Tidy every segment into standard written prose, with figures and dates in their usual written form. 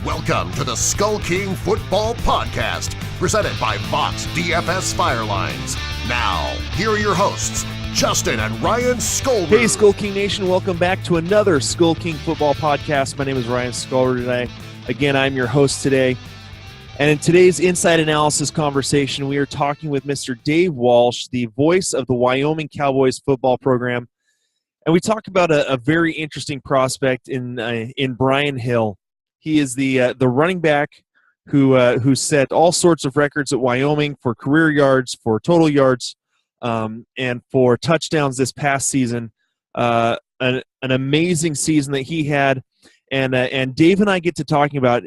Welcome to the Skull King Football Podcast, presented by Fox DFS Firelines. Now, here are your hosts, Justin and Ryan Skolrud. Hey, Skull King Nation. Welcome back to another Skull King Football Podcast. My name is Ryan Skolrud today. Again, I'm your host today. And in today's Inside Analysis conversation, we are talking with Mr. Dave Walsh, the voice of the Wyoming Cowboys football program. And we talk about a very interesting prospect in Brian Hill. He is the running back who set all sorts of records at Wyoming for career yards, for total yards, and for touchdowns this past season. An amazing season that he had, and Dave and I get to talking about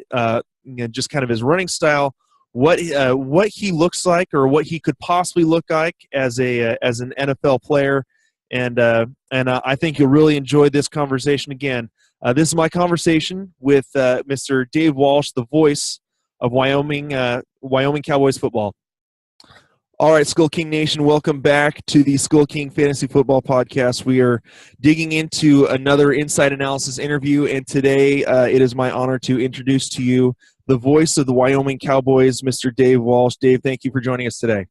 just kind of his running style, what he looks like, or what he could possibly look like as an NFL player, and I think you'll really enjoy this conversation. Again, this is my conversation with Mr. Dave Walsh, the voice of Wyoming Cowboys football. All right, Skull King Nation, welcome back to the Skull King Fantasy Football Podcast. We are digging into another Inside Analysis interview, and today it is my honor to introduce to you the voice of the Wyoming Cowboys, Mr. Dave Walsh. Dave, thank you for joining us today.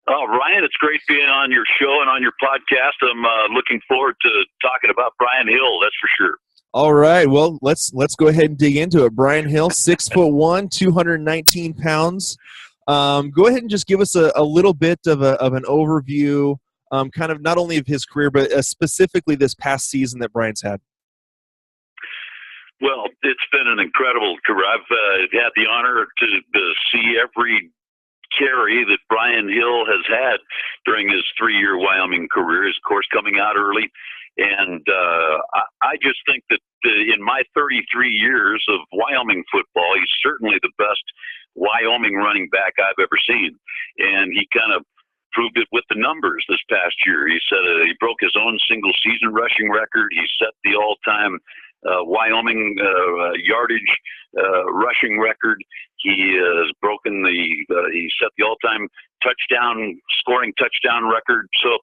Oh, Ryan, it's great being on your show and on your podcast. I'm looking forward to talking about Brian Hill, that's for sure. All right, well, let's go ahead and dig into it. Brian Hill, 6'1", 219 pounds. Go ahead and just give us a little bit of an overview, kind of not only of his career, but specifically this past season that Brian's had. Well, it's been an incredible career. I've had the honor to see every carry that Brian Hill has had during his 3-year Wyoming career. His course coming out early. And I just think that in my 33 years of Wyoming football, he's certainly the best Wyoming running back I've ever seen. And he kind of proved it with the numbers this past year. He said he broke his own single-season rushing record. He set the all-time Wyoming yardage rushing record. He has broken he set the all-time scoring touchdown record. So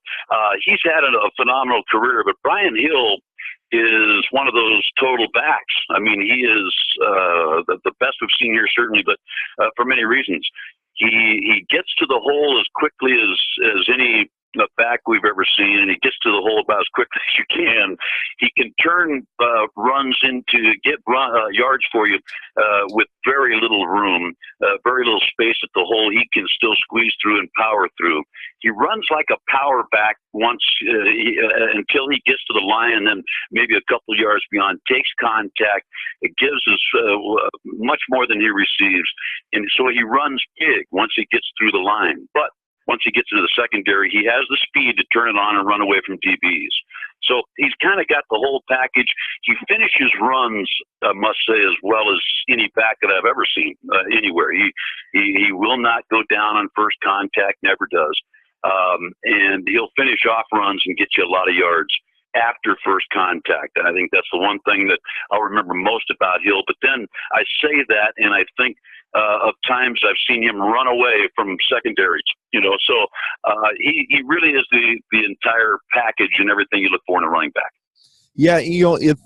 he's had a phenomenal career. But Brian Hill is one of those total backs. I mean, he is the best we've seen here, certainly, but for many reasons. He gets to the hole as quickly as any back we've ever seen, and he gets to the hole about as quickly as you can. He can turn runs into yards for you with very little room, very little space at the hole. He can still squeeze through and power through. He runs like a power back once until he gets to the line, and then maybe a couple yards beyond, takes contact. It gives us much more than he receives, and so he runs big once he gets through the line. But once he gets into the secondary, he has the speed to turn it on and run away from DBs. So he's kind of got the whole package. He finishes runs, I must say, as well as any back that I've ever seen anywhere. He will not go down on first contact, never does. And he'll finish off runs and get you a lot of yards after first contact. And I think that's the one thing that I'll remember most about Hill. But then I say that, and I think of times I've seen him run away from secondaries, so he really is the entire package and everything you look for in a running back. Yeah,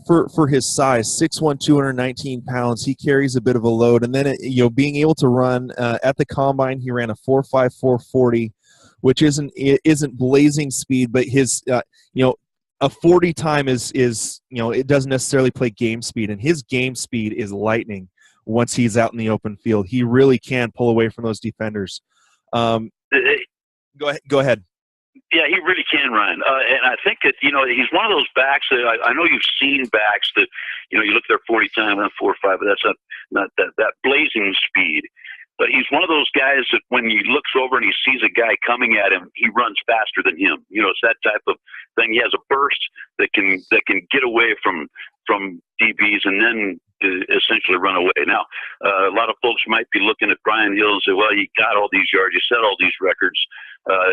for his size, 6'1", 219 pounds, he carries a bit of a load. And then, being able to run at the combine, he ran a 4.5, 4.40, which isn't blazing speed, but his, a 40 time is it doesn't necessarily play game speed, and his game speed is lightning. Once he's out in the open field, he really can pull away from those defenders. Go ahead. Yeah, he really can, Ryan. And I think that, he's one of those backs that I know you've seen backs that, you look at their 40 time and 4.5, but that's not that blazing speed. But he's one of those guys that when he looks over and he sees a guy coming at him, he runs faster than him. It's that type of thing. He has a burst that can get away from DBs and then essentially run away. Now, a lot of folks might be looking at Brian Hill and say, well, he got all these yards, he set all these records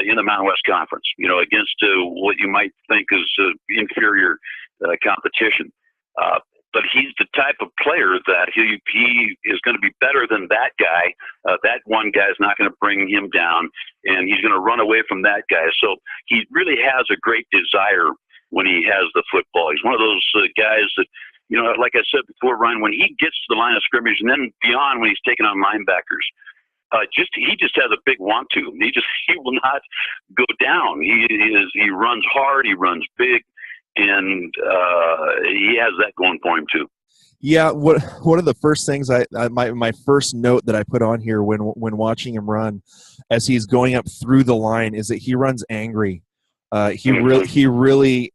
in the Mountain West Conference, against what you might think is inferior competition. But he's the type of player that he is going to be better than that guy. That one guy is not going to bring him down, and he's going to run away from that guy. So he really has a great desire when he has the football. He's one of those guys that, like I said before, Ryan, when he gets to the line of scrimmage and then beyond when he's taking on linebackers, he just has a big want to. He will not go down. He runs hard, he runs big, and he has that going for him too. Yeah, one of the first things my first note that I put on here when watching him run, as he's going up through the line, is that he runs angry. He really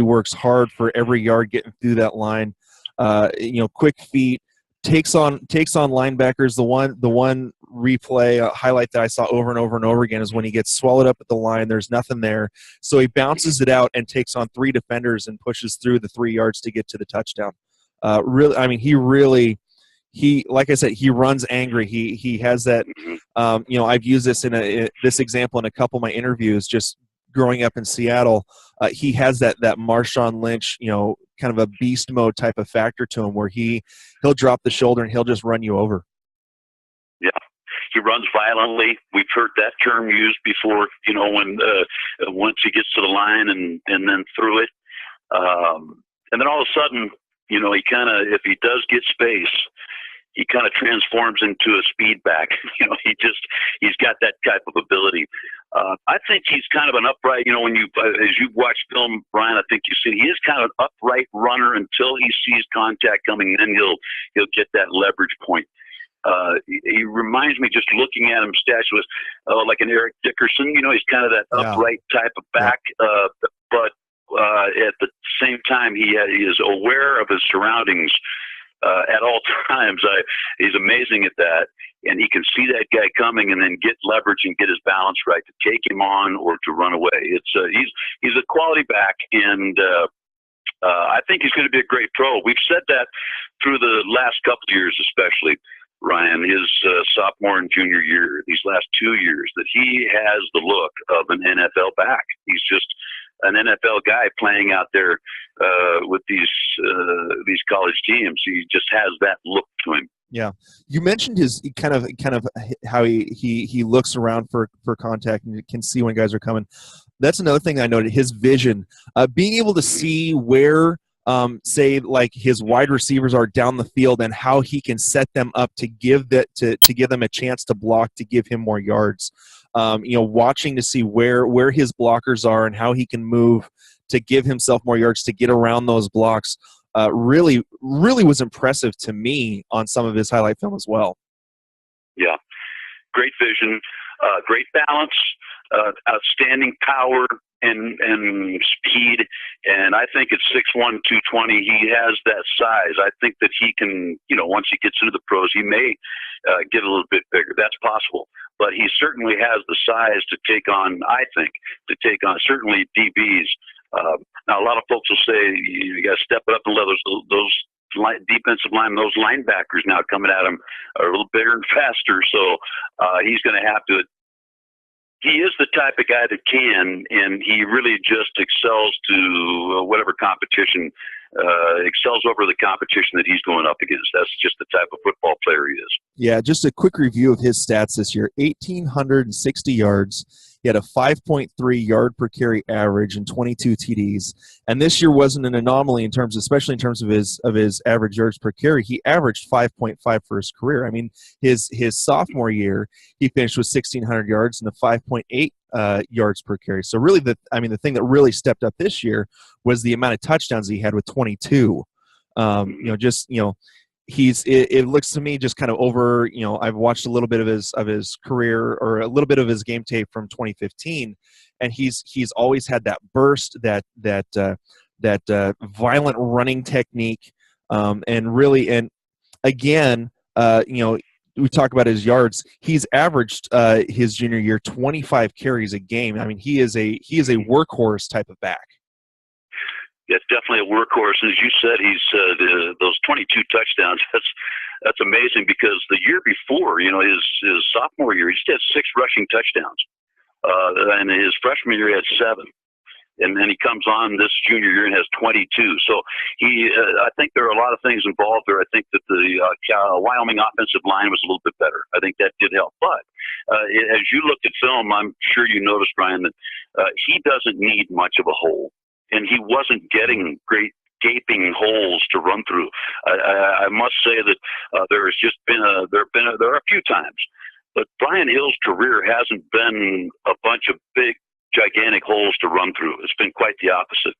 works hard for every yard getting through that line. Quick feet, takes on linebackers. The one replay highlight that I saw over and over and over again is when he gets swallowed up at the line. There's nothing there, so he bounces it out and takes on 3 defenders and pushes through the 3 yards to get to the touchdown. He like I said, he runs angry. He has that. I've used this this example in a couple of my interviews. Just growing up in Seattle, he has that Marshawn Lynch, kind of a beast mode type of factor to him, where he'll drop the shoulder and he'll just run you over. Yeah, he runs violently. We've heard that term used before. When once he gets to the line and then through it, and then all of a sudden, he if he does get space, he kind of transforms into a speed back. He's got that type of ability. I think he's kind of an upright, when as you watch film, Brian, I think you see he is kind of an upright runner until he sees contact coming, and then he'll get that leverage point. He reminds me, just looking at him, statues, like an Eric Dickerson. He's kind of that upright type of back, but at the same time, he is aware of his surroundings at all times. He's amazing at that, and he can see that guy coming and then get leverage and get his balance right to take him on or to run away. He's a quality back, and I think he's going to be a great pro. We've said that through the last couple of years, especially Ryan, his sophomore and junior year, these last 2 years, that he has the look of an NFL back. He's just an NFL guy playing out there with these college teams. He just has that look to him. Yeah, you mentioned his kind of how he looks around for contact and can see when guys are coming. That's another thing I noted. His vision, being able to see where, say, like his wide receivers are down the field and how he can set them up to give them a chance to block, to give him more yards. Watching to see where his blockers are and how he can move to give himself more yards to get around those blocks. Really was impressive to me on some of his highlight film as well. Yeah, great vision, great balance, outstanding power and speed. And I think at 6'1", 220, he has that size. I think that he can, once he gets into the pros, he may get a little bit bigger. That's possible. But he certainly has the size to take on certainly DBs. Now, a lot of folks will say you got to step it up and let those defensive line, those linebackers now coming at him are a little bigger and faster. So he's going to have to. He is the type of guy that can, and he really just excels to whatever competition, excels over the competition that he's going up against. That's just the type of football player he is. Yeah, just a quick review of his stats this year. 1,860 yards. He had a 5.3 yard per carry average and 22 TDs. And this year wasn't an anomaly especially in terms of his average yards per carry. He averaged 5.5 for his career. I mean, his sophomore year, he finished with 1,600 yards and a 5.8 yards per carry. So really, the thing that really stepped up this year was the amount of touchdowns he had with 22. It looks to me just kind of over, I've watched a little bit of his career, or a little bit of his game tape from 2015, and he's always had that burst, that violent running technique, and again, we talk about his yards. He's averaged his junior year 25 carries a game. I mean, he is a workhorse type of back. It's definitely a workhorse. And as you said, he's those 22 touchdowns. That's amazing, because the year before, his sophomore year, he just had 6 rushing touchdowns, and his freshman year he had 7, and then he comes on this junior year and has 22. So I think there are a lot of things involved there. I think that the Wyoming offensive line was a little bit better. I think that did help. But as you looked at film, I'm sure you noticed, Brian, that he doesn't need much of a hole. And he wasn't getting great gaping holes to run through. I must say that there are a few times, but Brian Hill's career hasn't been a bunch of big, gigantic holes to run through. It's been quite the opposite.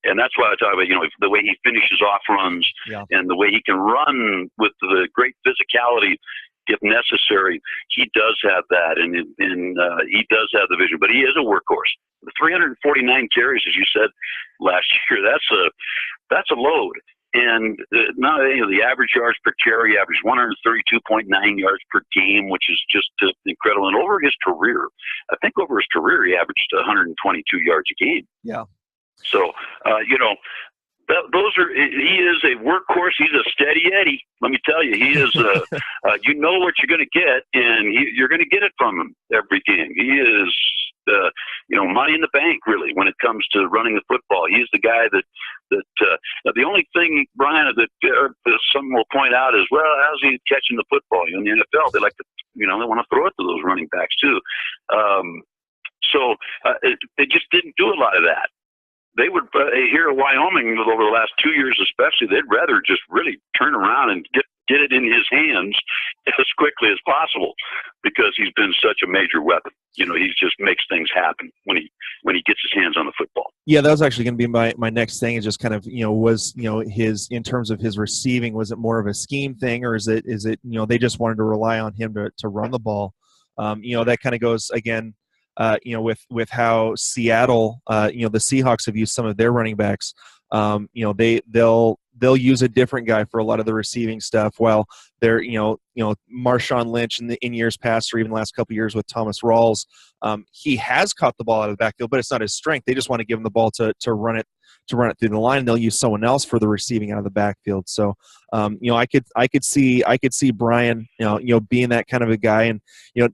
And that's why I talk about, the way he finishes off runs and the way he can run with the great physicality if necessary. He does have that, and he does have the vision, but he is a workhorse. The 349 carries, as you said, last year, that's a load. And now the average yards per carry averaged 132.9 yards per game, which is just incredible. And over his career, I think over his career, he averaged 122 yards a game. Yeah. So, he is a workhorse. He's a steady Eddie. Let me tell you, he is, you know what you're going to get, and you're going to get it from him every game. He is, money in the bank, really, when it comes to running the football. He's the guy that the only thing, Brian, that some will point out is, well, how's he catching the football? In the NFL, they like to, they want to throw it to those running backs too. So they just didn't do a lot of that. They would, here at Wyoming, over the last 2 years especially, they'd rather just really turn around and get it in his hands as quickly as possible, because he's been such a major weapon. He just makes things happen when he gets his hands on the football. Yeah, that was actually going to be my next thing. Is just kind of was his, in terms of his receiving, was it more of a scheme thing, or is it they just wanted to rely on him to run the ball? That kind of goes again. With how Seattle, the Seahawks have used some of their running backs. They'll use a different guy for a lot of the receiving stuff. While they're, Marshawn Lynch in years past, or even the last couple of years with Thomas Rawls, he has caught the ball out of the backfield, but it's not his strength. They just want to give him the ball to run it through the line, and they'll use someone else for the receiving out of the backfield. So, I could see Brian, being that kind of a guy, and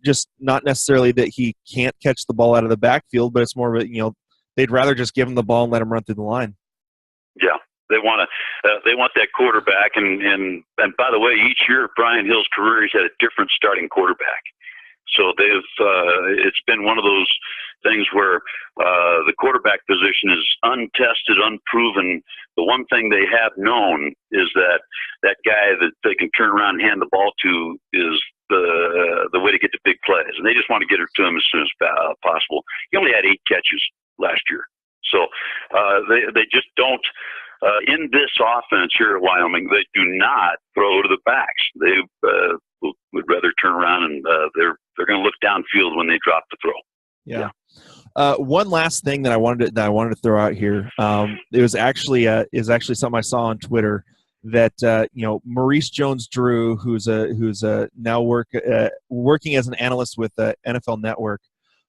just not necessarily that he can't catch the ball out of the backfield, but it's more of a, they'd rather just give him the ball and let him run through the line. Yeah. They want that quarterback, and by the way, each year of Brian Hill's career, he's had a different starting quarterback. So it's been one of those things where the quarterback position is untested, unproven. The one thing they have known is that guy that they can turn around and hand the ball to is the way to get to big plays, and they just want to get it to him as soon as possible. He only had 8 catches last year, so they just don't. In this offense here at Wyoming, they do not throw to the backs. They would rather turn around, and they're going to look downfield when they drop the throw. Yeah. One last thing that I wanted to throw out here. It was actually something I saw on Twitter that Maurice Jones-Drew, who's now working as an analyst with NFL Network,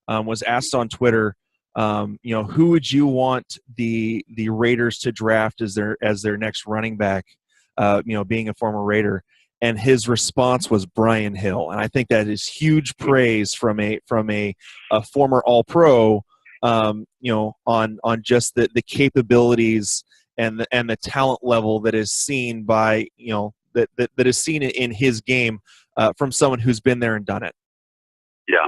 was asked on Twitter. Who would you want the Raiders to draft as their next running back? Being a former Raider, and his response was Brian Hill, and I think that is huge praise from a former All-Pro. On just the capabilities and the talent level that is seen by that is seen in his game from someone who's been there and done it. Yeah.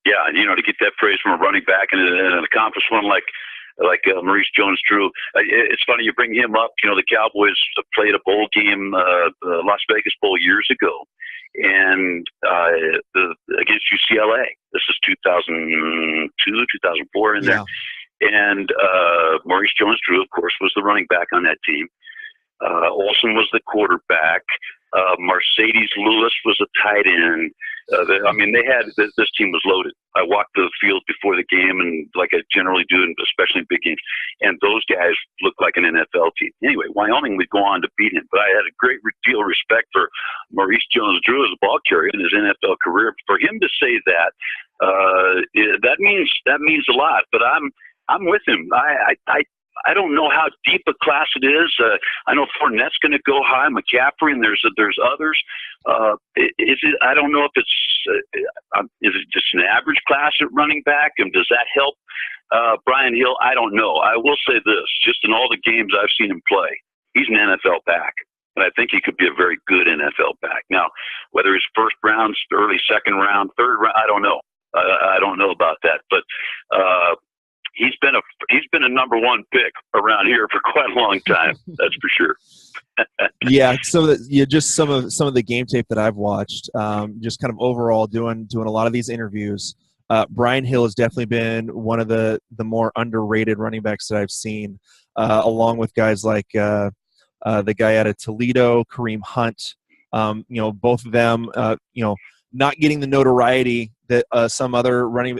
Yeah, to get that praise from a running back and an accomplished one like Maurice Jones-Drew. It's funny you bring him up. The Cowboys played a bowl game, the Las Vegas Bowl, years ago, and against UCLA. This is 2002, 2004 in there. And Maurice Jones-Drew, of course, was the running back on that team. Olsen was the quarterback. Mercedes Lewis was a tight end. They had this team was loaded. I walked the field before the game, and like I generally do, especially in big games, and those guys looked like an NFL team. Anyway, Wyoming would go on to beat him, but I had a great deal of respect for Maurice Jones-Drew as a ball carrier in his NFL career. For him to say that, that means a lot. But I'm with him. I don't know how deep a class it is. I know Fournette's going to go high, McCaffrey, and there's others. I don't know if is it just an average class at running back, and does that help Brian Hill? I don't know. I will say this: just in all the games I've seen him play, he's an NFL back, and I think he could be a very good NFL back. Now, whether he's first round, early second round, third round, I don't know. I don't know about that, but. he's been a number one pick around here for quite a long time. That's for sure. Yeah, just some of the game tape that I've watched, just kind of overall doing a lot of these interviews. Brian Hill has definitely been one of the more underrated running backs that I've seen, along with guys like the guy out of Toledo, Kareem Hunt. Both of them, not getting the notoriety that some other running,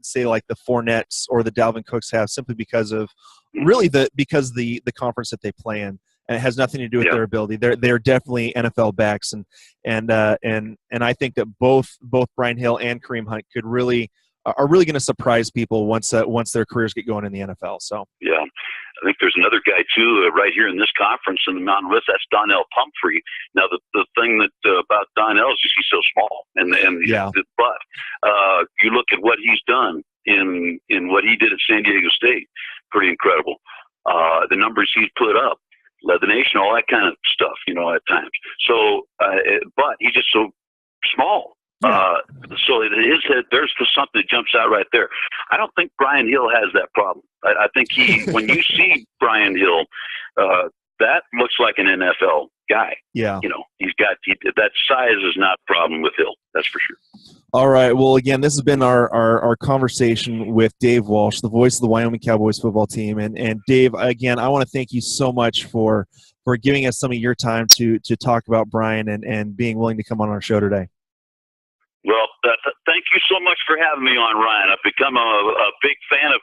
say like the Fournettes or the Dalvin Cooks have, simply because of really the conference that they play in. And it has nothing to do with their ability. They're definitely NFL backs, and I think that both Brian Hill and Kareem Hunt are really going to surprise people once their careers get going in the NFL. So yeah, I think there's another guy too right here in this conference in the Mountain West. That's Donnell Pumphrey. Now the thing that about Donnell is just he's so small, but you look at what he's done in what he did at San Diego State, pretty incredible. The numbers he's put up. Led the nation, all that kind of stuff, at times. So, but he's just so small. So his head, there's something that jumps out right there. I don't think Brian Hill has that problem. I think when you see Brian Hill, that looks like an NFL guy. Yeah. That size is not a problem with Hill. That's for sure. All right. Well, again, this has been our conversation with Dave Walsh, the voice of the Wyoming Cowboys football team. And Dave, again, I want to thank you so much for giving us some of your time to talk about Brian and being willing to come on our show today. Well, thank you so much for having me on, Ryan. I've become a big fan of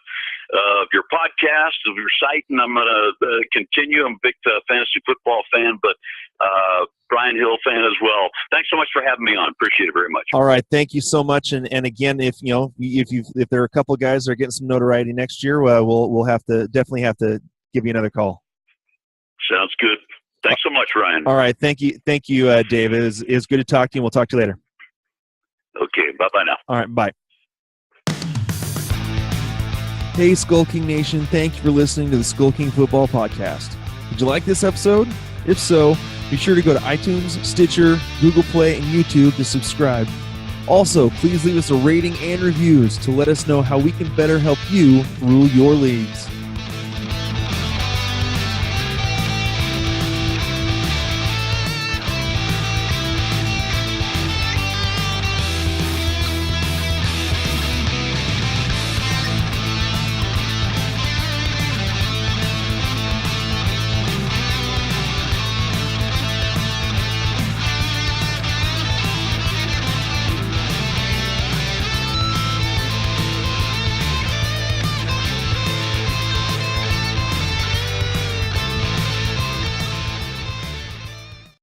your podcast, of your site, and I'm going to continue. I'm a big fantasy football fan, but Brian Hill fan as well. Thanks so much for having me on. Appreciate it very much. All right, thank you so much. And again, if there are a couple of guys that are getting some notoriety next year, we'll definitely have to give you another call. Sounds good. Thanks so much, Ryan. All right, thank you, Dave. It was good to talk to you. We'll talk to you later. Okay, bye-bye now. All right, bye. Hey, Skull King Nation. Thank you for listening to the Skull King Football Podcast. Did you like this episode? If so, be sure to go to iTunes, Stitcher, Google Play, and YouTube to subscribe. Also, please leave us a rating and reviews to let us know how we can better help you rule your leagues.